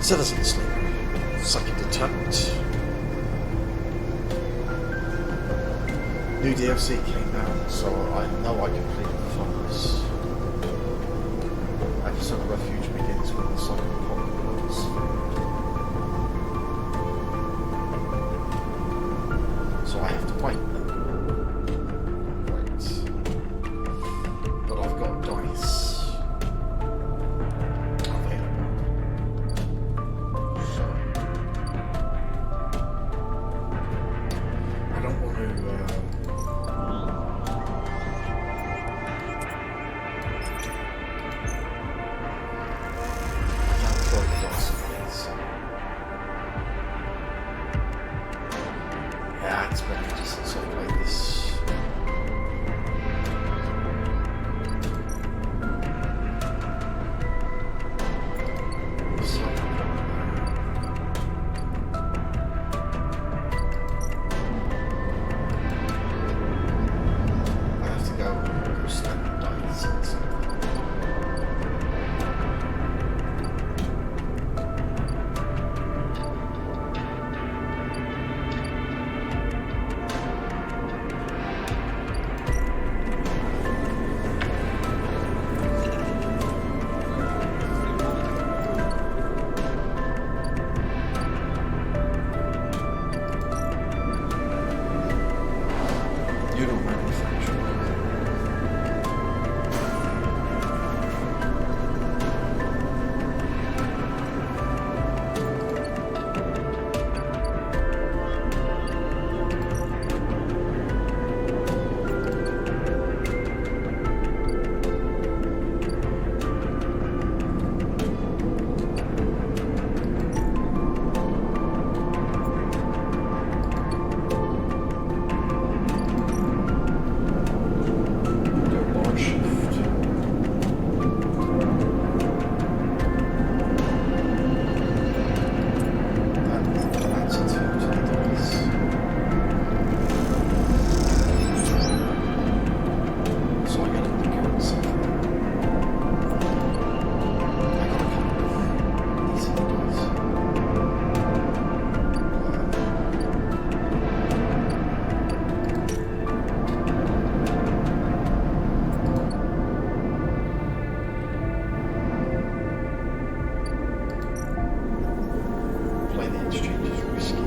Citizen sleep. Second attempt. New DLC came out, so I know I completed the fungus. Episode of Refuge begins with the sudden apocalypse. So I have to wait then. Wait. But I've got dice available. So I don't want to yeah, it's been ages since I've played this. So, I have to go spend dice and stuff. You don't manufacture. Do a bar shift. That's it. So I gotta look at something. I gotta come up with these dice. Play the exchange is risky.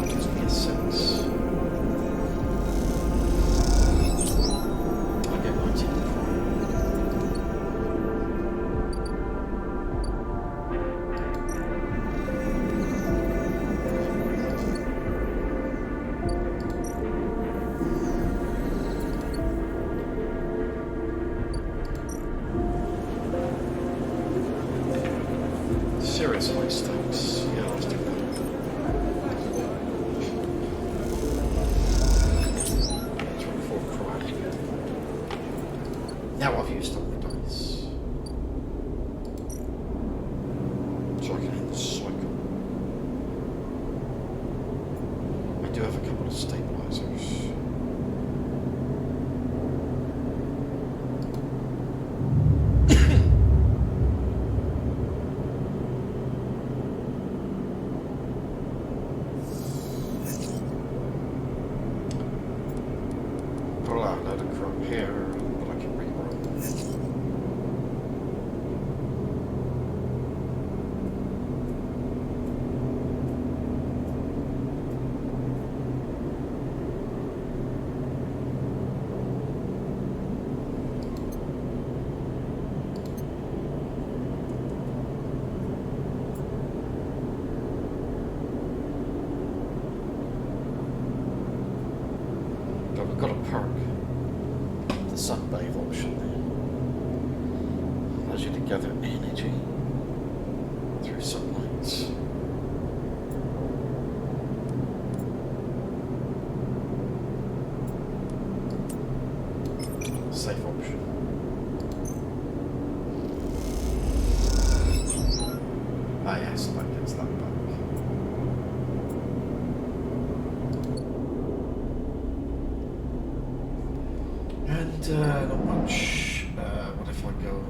Gives me a 6. I'll get 19 for serious high stakes. Yeah, let's do that. 24 crime. Now I've used all the dice. So I can end the cycle. I do have a couple of stabilizers. Pull out another crop here, but I can reroll. But we've got a perk. The sunbathe option there. Allows you to gather energy through sunlight. Safe option. Ah yes, that gets that back. And not much. What if I go...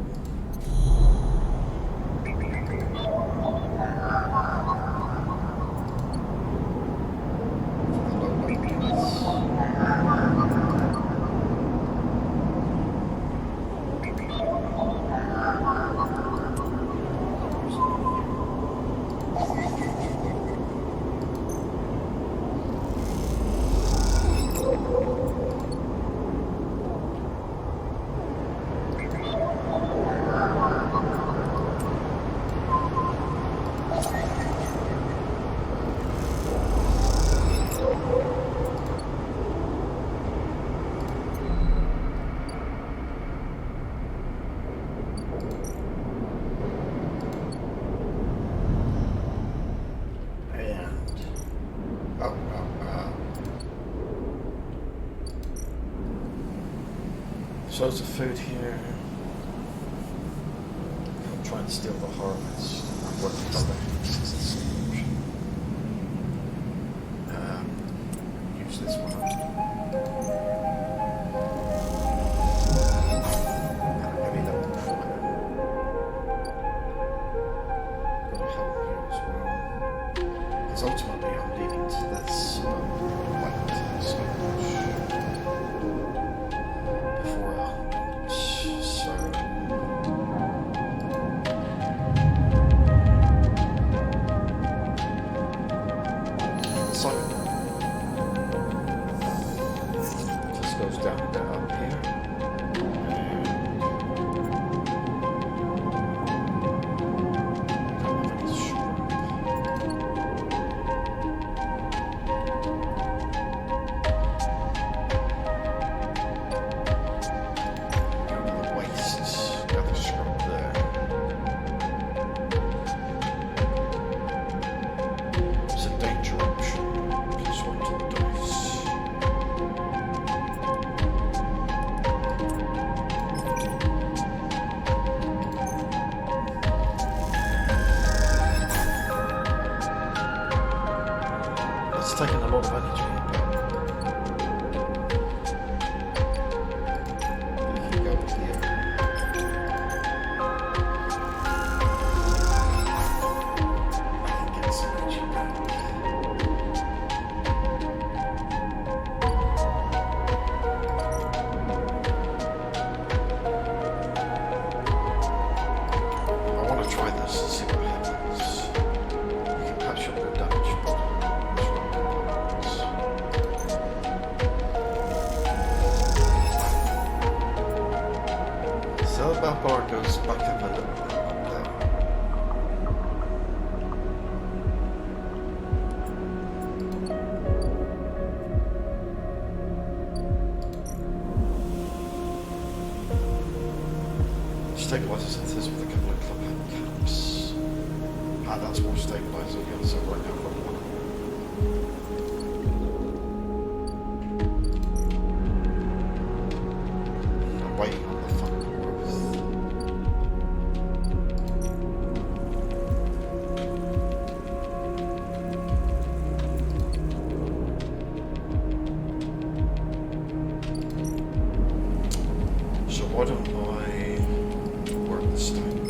So loads of food here. I'm trying to steal the harvest. I'm working on that. Use this one. Maybe that one fire. Got a hole here as well. Because ultimately I'm leading to this white sponge. Taking a lot of energy. If you go here, I can get some energy back. I want to try this and see what happens. You can patch up the damage. So that bar goes back up a little bit up there. Stabilizer synthesis with a couple of club caps. Ah, that's more stabilizer again, so right now we're I'm waiting on the fun growth. So why don't I work this time?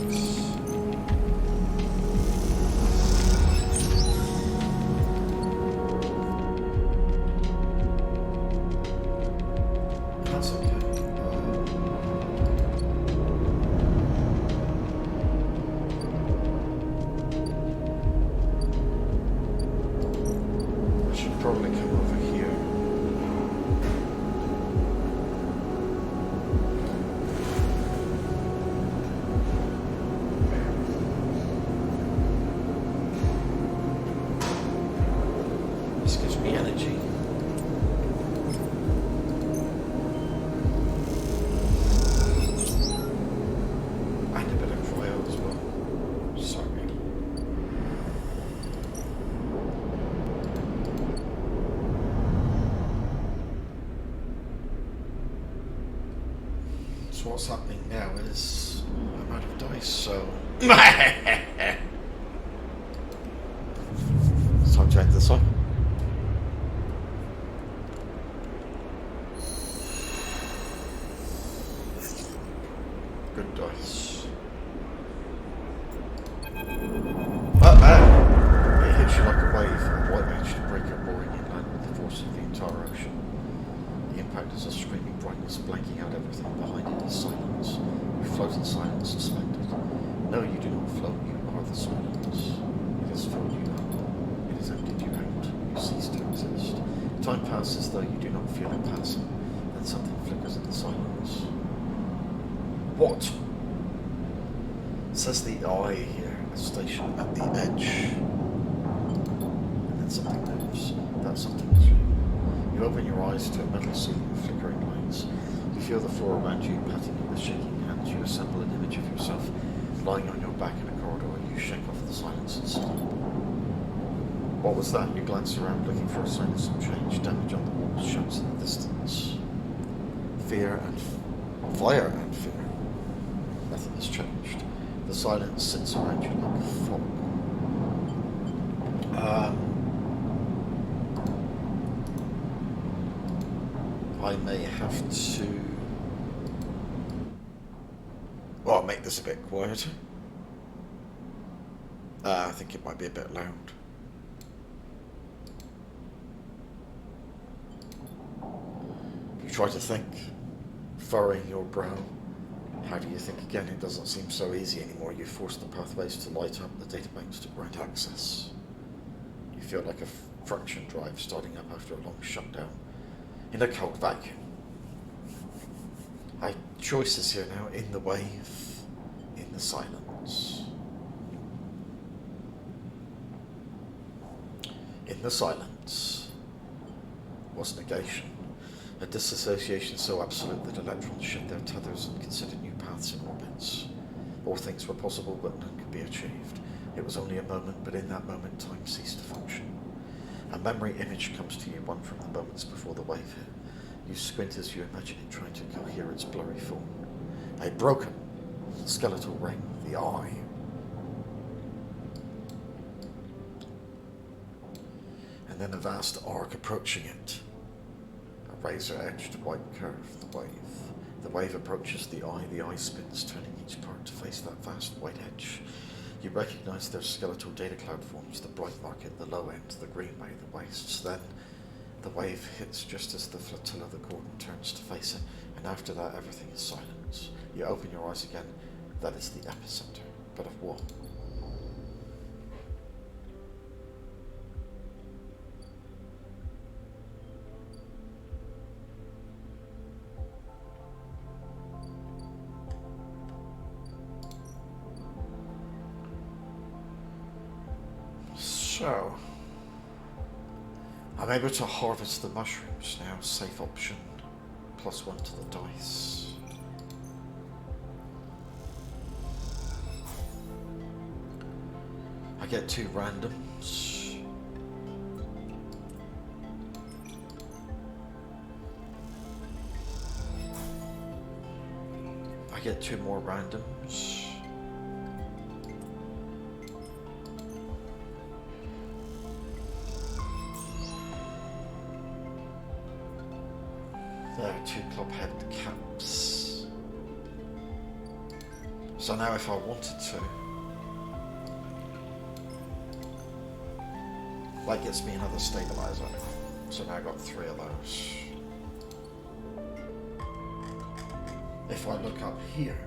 That's okay. I should probably come over here. This gives me energy. And a bit of cryo as well. Sorry. So what's happening now is I'm out of dice, so it's time to end this one. Good dice. It hits you like a wave, a white-edged breaker roaring inland with the force of the entire ocean. The impact is a screaming brightness, blanking out everything. Behind it is silence. You float in silence, suspended. No, you do not float, you are the silence. It has filled you up. It has emptied you out. You cease to exist. Time passes, though you do not feel it passing. Then something flickers in the silence. What? Says the eye here, a station at the edge. And then something moves. That something is you. You open your eyes to a metal ceiling with flickering lights. You feel the floor around you patting you with shaking hands. You assemble an image of yourself lying on your back in a corridor. You shake off the silence and sit up. What was that? You glance around looking for a sign of some change. Damage on the walls shouts in the distance. Fear and fire and fear. Nothing has changed. The silence sits around you like fog. I may have to... Well, I'll make this a bit quieter. I think it might be a bit loud. You try to think, furrowing your brow. How do you think again? It doesn't seem so easy anymore. You force the pathways to light up, the databanks to grant access. You feel like a fraction drive starting up after a long shutdown in a cold vacuum. Choices here now, in the wave, in the silence. In the silence was negation. A disassociation so absolute that electrons shed their tethers and considered new paths in orbits. All things were possible, but none could be achieved. It was only a moment, but in that moment time ceased to function. A memory image comes to you, one from the moments before the wave hit. You squint as you imagine it trying to cohere its blurry form. A broken skeletal ring, the eye. And then a vast arc approaching it. A razor-edged white curve, the wave. The wave approaches the eye spins, turning each part to face that vast white edge. You recognize their skeletal data cloud forms, the bright market, the low end, the greenway, the wastes. Then the wave hits just as the flotilla, the cordon, turns to face it, and after that everything is silence. You open your eyes again. That is the epicenter. But of what? So, I'm able to harvest the mushrooms now, safe option, +1 to the dice. I get 2 randoms. I get 2 more randoms. There are 2 club-head caps. So now if I wanted to, that gets me another stabilizer. So now I've got 3 of those. If I look up here,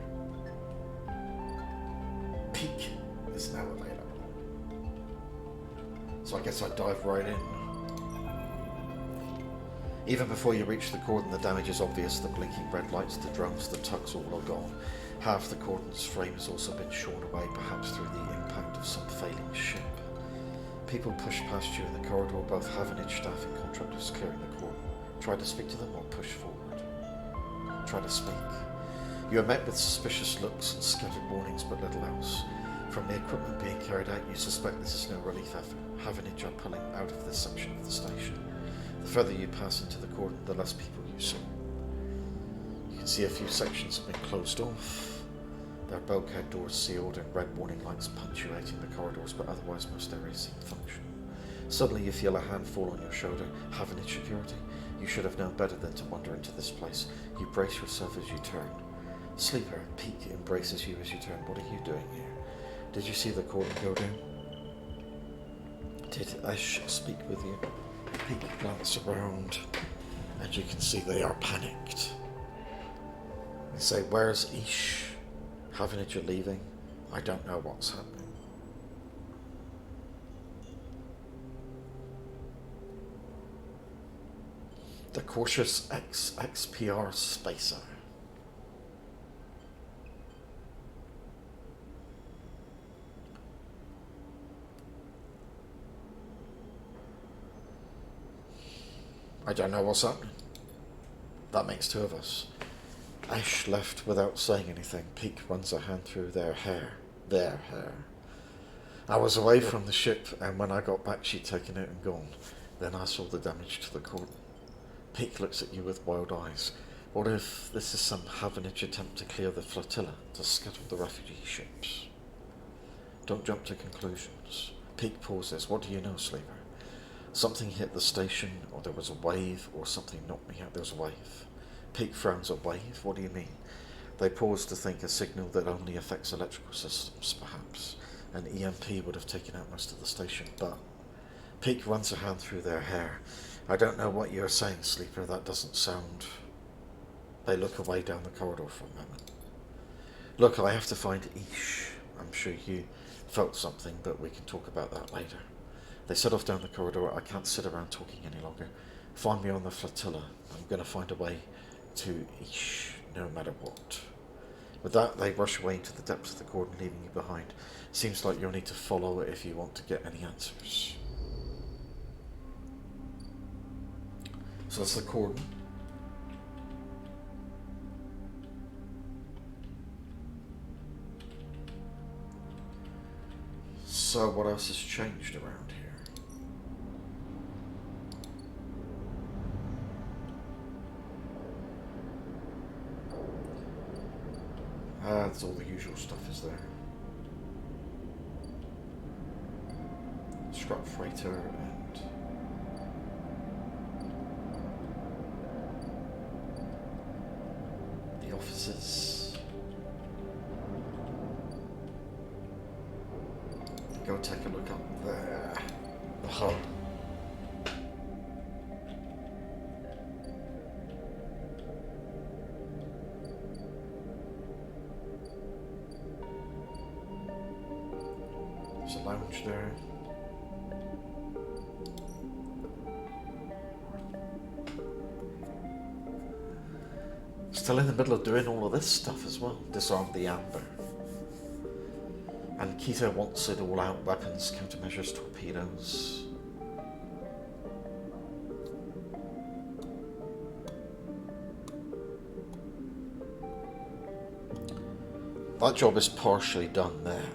peak is now available. So I guess I dive right in. Even before you reach the cordon, the damage is obvious. The blinking red lights, the drums, the tugs all are gone. Half the cordon's frame has also been shorn away, perhaps through the impact of some failing ship. People push past you in the corridor, both Havanage staff and contractors clearing the cordon. Try to speak to them or push forward. Try to speak. You are met with suspicious looks and scattered warnings, but little else. From the equipment being carried out, you suspect this is no relief effort. Havanage are pulling out of this section of the station. The further you pass into the cordon, the less people you see. You can see a few sections have been closed off. There are bulkhead doors sealed and red warning lights punctuating the corridors, but otherwise most areas seem functional. Suddenly you feel a hand fall on your shoulder. Havanage security? You should have known better than to wander into this place. You brace yourself as you turn. Sleeper, Peak embraces you as you turn. What are you doing here? Did you see the cordon go down? Did Ash speak with you? Peak glance around, and you can see they are panicked. They say, "Where's Ish? Having it you're leaving? I don't know what's happening." The cautious XPR spacer. I don't know what's happening. That makes two of us. Ash left without saying anything. Peak runs a hand through their hair. Their hair. I was away from the ship, and when I got back she'd taken it and gone. Then I saw the damage to the cordon. Peak looks at you with wild eyes. What if this is some Havanage attempt to clear the flotilla, to scuttle the refugee ships? Don't jump to conclusions. Peak pauses. What do you know, Sleeper? Something hit the station, or there was a wave, or something knocked me out. There was a wave. Peak frowns. A wave? What do you mean? They pause to think. A signal that only affects electrical systems, perhaps. An EMP would have taken out most of the station, but... Peak runs a hand through their hair. I don't know what you're saying, Sleeper. That doesn't sound... They look away down the corridor for a moment. Look, I have to find Ish. I'm sure you felt something, but we can talk about that later. They set off down the corridor. I can't sit around talking any longer. Find me on the flotilla. I'm going to find a way to Ish, no matter what. With that, they rush away into the depths of the cordon, leaving you behind. Seems like you'll need to follow it if you want to get any answers. So that's the cordon. So what else has changed around here? It's all the usual stuff is there. Scrap freighter and the offices. Go take a look up there. The hub. There's a lounge there. Still in the middle of doing all of this stuff as well. Disarm the amber. And Keto wants it all out. Weapons, countermeasures, torpedoes. That job is partially done there.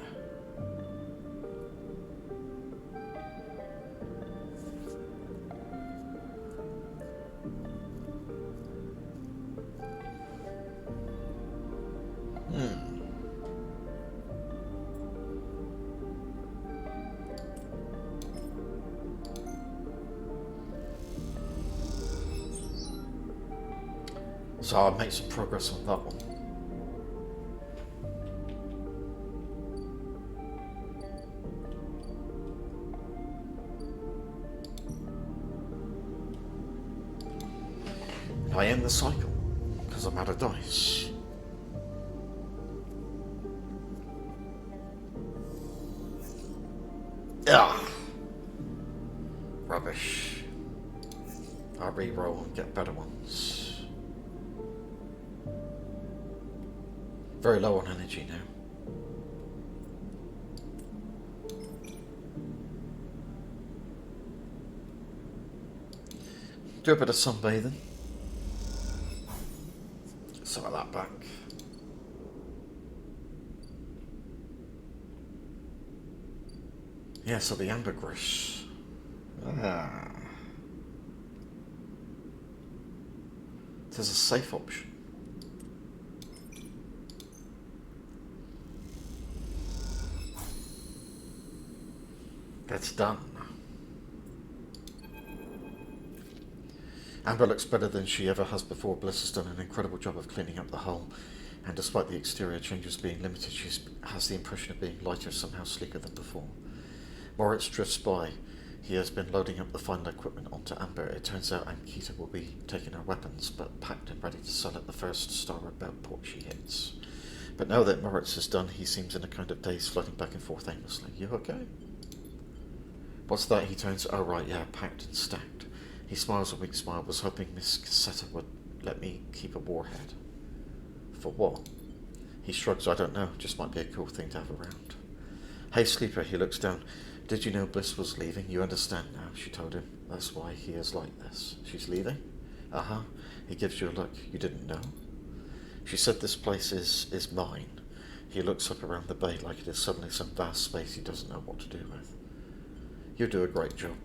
So I'll make some progress on that one. I end the cycle because I'm out of dice. Ah, rubbish. I'll re-roll and get better ones. Very low on energy now. Do a bit of sunbathing. Some of that back. Yeah, so the ambergris. There's a safe option. That's done. Amber looks better than she ever has before. Bliss has done an incredible job of cleaning up the hull. and despite the exterior changes being limited, she has the impression of being lighter, somehow sleeker than before. Moritz drifts by. He has been loading up the final equipment onto Amber. It turns out Ankita will be taking her weapons, but packed and ready to sell at the first starboard belt port she hits. But now that Moritz is done, he seems in a kind of daze, floating back and forth aimlessly. You okay? What's that? He turns. Oh right, yeah, packed and stacked. He smiles a weak smile, was hoping Miss Cassetta would let me keep a warhead. For what? He shrugs. I don't know, just might be a cool thing to have around. Hey Sleeper, he looks down. Did you know Bliss was leaving? You understand now, she told him. That's why he is like this. She's leaving? Uh-huh. He gives you a look. You didn't know? She said this place is mine. He looks up around the bay like it is suddenly some vast space he doesn't know what to do with. You do a great job.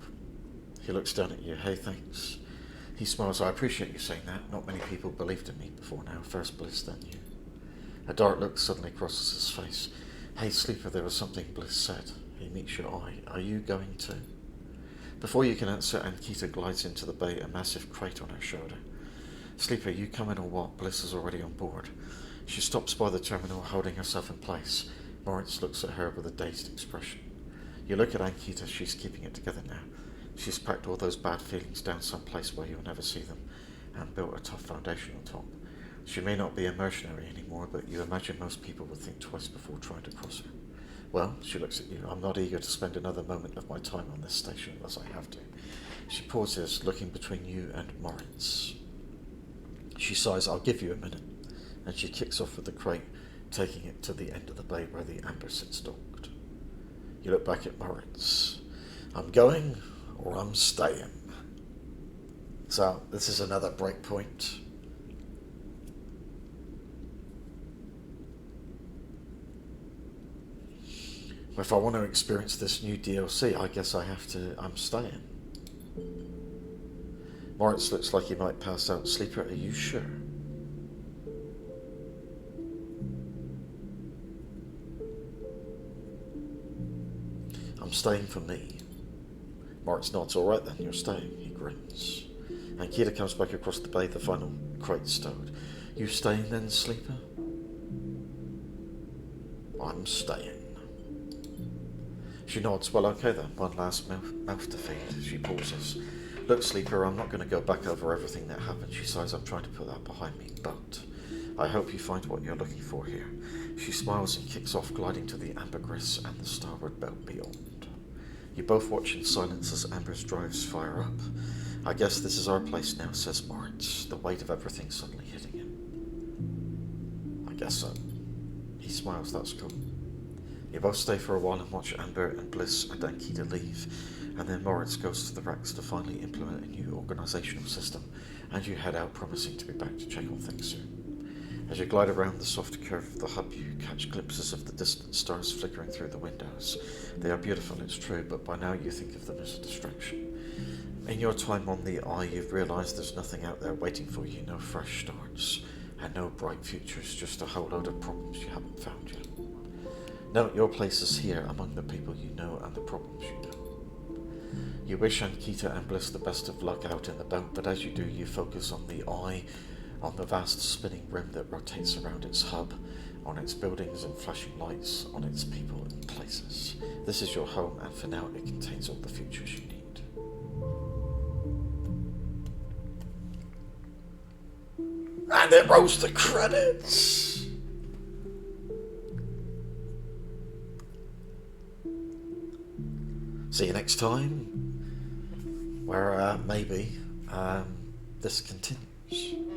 He looks down at you. Hey, thanks. He smiles. I appreciate you saying that. Not many people believed in me before now. First Bliss, then you. A dark look suddenly crosses his face. Hey, Sleeper, there was something Bliss said. He meets your eye. Are you going to? Before you can answer, Ankita glides into the bay, a massive crate on her shoulder. Sleeper, you coming or what? Bliss is already on board. She stops by the terminal, holding herself in place. Moritz looks at her with a dazed expression. You look at Ankita, she's keeping it together now. She's packed all those bad feelings down someplace where you'll never see them, and built a tough foundation on top. She may not be a mercenary anymore, but you imagine most people would think twice before trying to cross her. Well, she looks at you. I'm not eager to spend another moment of my time on this station unless I have to. She pauses, looking between you and Moritz. She sighs, I'll give you a minute, and she kicks off with the crate, taking it to the end of the bay where the Amber sits docked. You look back at Moritz. I'm going, or I'm staying. So, this is another breakpoint. If I want to experience this new DLC, I guess I have to. I'm staying. Moritz looks like he might pass out. Sleeper, are you sure? I'm staying for me. Moritz nods. All right then, you're staying. He grins. Ankita comes back across the bay, the final crate stowed. You staying then, Sleeper? I'm staying. She nods. Well, okay then. One last mouth to feed. She pauses. Look, Sleeper, I'm not going to go back over everything that happened. She sighs. I'm trying to put that behind me, but I hope you find what you're looking for here. She smiles and kicks off, gliding to the ambergris and the starboard belt beyond. You both watch in silence as Amber's drives fire up. I guess this is our place now, says Moritz, the weight of everything suddenly hitting him. I guess so. He smiles. That's cool. You both stay for a while and watch Amber and Bliss and Ankita leave, and then Moritz goes to the racks to finally implement a new organisational system, and you head out, promising to be back to check on things soon. As you glide around the soft curve of the hub, you catch glimpses of the distant stars flickering through the windows. They are beautiful, it's true, but by now you think of them as a distraction. In your time on the Eye, you've realised there's nothing out there waiting for you, no fresh starts, and no bright futures, just a whole load of problems you haven't found yet. No, your place is here, among the people you know and the problems you know. You wish Ankita and Bliss the best of luck out in the boat, but as you do, you focus on the Eye, on the vast spinning rim that rotates around its hub, on its buildings and flashing lights, on its people and places. This is your home, and for now it contains all the futures you need. And it rolls the credits! See you next time, where maybe this continues.